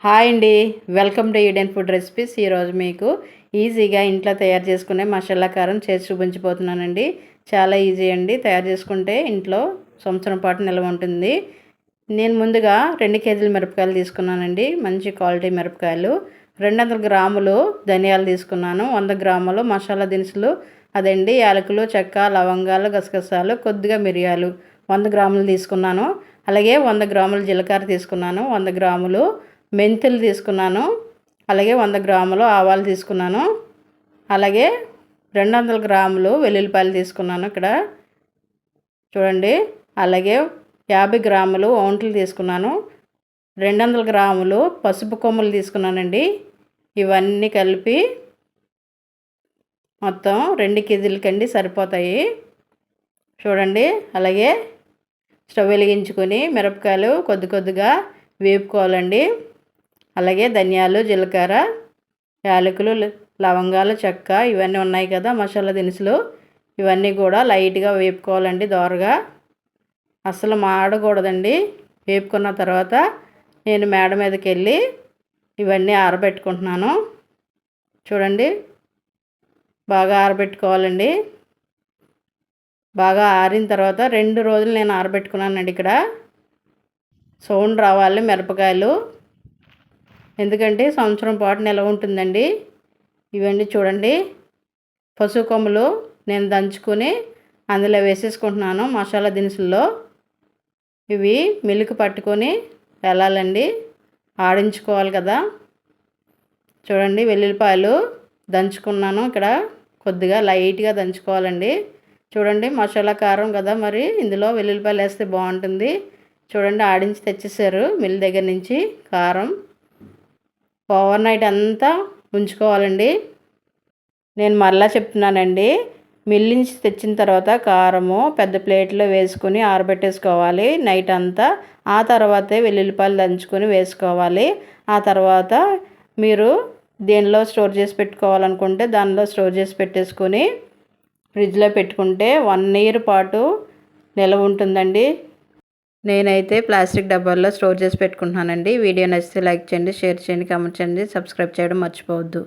Hi అండి, welcome to Eden food recipes. ఈరోజు మీకు ఈజీగా ఇంట్లో తయారు చేసుకునే మసాలా కారం చేసి చూపించిపోతున్నానండి. చాలా ఈజీ అండి, తయారు చేసుకుంటే ఇంట్లో సంవత్సరం పాటు నిల్వ ఉంటుంది. నేను ముందుగా 2 కేజీల మిరపకాయలు తీసుకున్నానండి, మంచి క్వాలిటీ మిరపకాయలు. 200 గ్రాములు ధనియాలు తీసుకున్నాను, 100 గ్రాములు మసాలా దినుసులు, అదండి యాలకులు, చెక్క, లవంగాలు, గసగసాలు, కొద్దిగా మిరియాలు 100 గ్రాములు తీసుకున్నాను. అలాగే 100 గ్రాములు జీలకర్ర తీసుకున్నాను, 100 గ్రాములు మెంతులు తీసుకున్నాను, అలాగే 100 గ్రాములు ఆవాలు తీసుకున్నాను, అలాగే 200 గ్రాములు వెల్లుల్లిపాయలు తీసుకున్నాను ఇక్కడ చూడండి. అలాగే 50 గ్రాములు ఒంట్లు తీసుకున్నాను, 200 గ్రాములు పసుపు కొమ్ములు తీసుకున్నానండి. ఇవన్నీ కలిపి మొత్తం 2 కేజీలకండి సరిపోతాయి చూడండి. అలాగే స్టవ్ వెలిగించుకొని మిరపకాయలు కొద్ది కొద్దిగా వేపుకోవాలండి. అలాగే ధనియాలు, జీలకర్ర, యాలకులు, లవంగాలు, చెక్క ఇవన్నీ ఉన్నాయి కదా మసాలా దినుసులు, ఇవన్నీ కూడా లైట్గా వేపుకోవాలండి. దోరగా అసలు మాడకూడదండి. వేపుకున్న తర్వాత నేను మేడ మీదకి వెళ్ళి ఇవన్నీ ఆరబెట్టుకుంటున్నాను చూడండి. బాగా ఆరబెట్టుకోవాలండి. బాగా ఆరిన తర్వాత 2 రోజులు నేను ఆరబెట్టుకున్నానండి. ఇక్కడ సౌండ్ రావాలి మిరపకాయలు, ఎందుకంటే సంవత్సరం పాటు నిల్వ ఉంటుందండి. ఇవన్నీ చూడండి, పసుపు కొమ్ములు నేను దంచుకొని అందులో వేసేసుకుంటున్నాను మసాలా దినుసుల్లో. ఇవి మిల్క్ పట్టుకొని వెళ్ళాలండి, ఆడించుకోవాలి కదా. చూడండి, వెల్లుల్లిపాయలు దంచుకున్నాను ఇక్కడ, కొద్దిగా లైట్గా దంచుకోవాలండి. చూడండి, మసాలా కారం కదా, మరి ఇందులో వెల్లుల్లిపాయలు వేస్తే బాగుంటుంది. చూడండి, ఆడించి తెచ్చేసారు మిల్ దగ్గర నుంచి కారం. ఓవర్ నైట్ అంతా ఉంచుకోవాలండి. నేను మరలా చెప్తున్నానండి, మిల్ నుంచి తెచ్చిన తర్వాత కారము పెద్ద ప్లేట్లో వేసుకొని ఆరబెట్టేసుకోవాలి నైట్ అంతా. ఆ తర్వాతే వెల్లుల్లిపాయలు దంచుకొని వేసుకోవాలి. ఆ తర్వాత మీరు దేనిలో స్టోర్ చేసి పెట్టుకోవాలనుకుంటే దానిలో స్టోర్ చేసి పెట్టేసుకొని ఫ్రిడ్జ్లో పెట్టుకుంటే 1 ఇయర్ పాటు నిల్వ ఉంటుందండి. నేనైతే ప్లాస్టిక్ డబ్బాల్లో స్టోర్ చేసి పెట్టుకుంటున్నానండి. వీడియో నచ్చితే లైక్ చేయండి, షేర్ చేయండి, కామెంట్ చేయండి, సబ్స్క్రైబ్ చేయడం మర్చిపోవద్దు.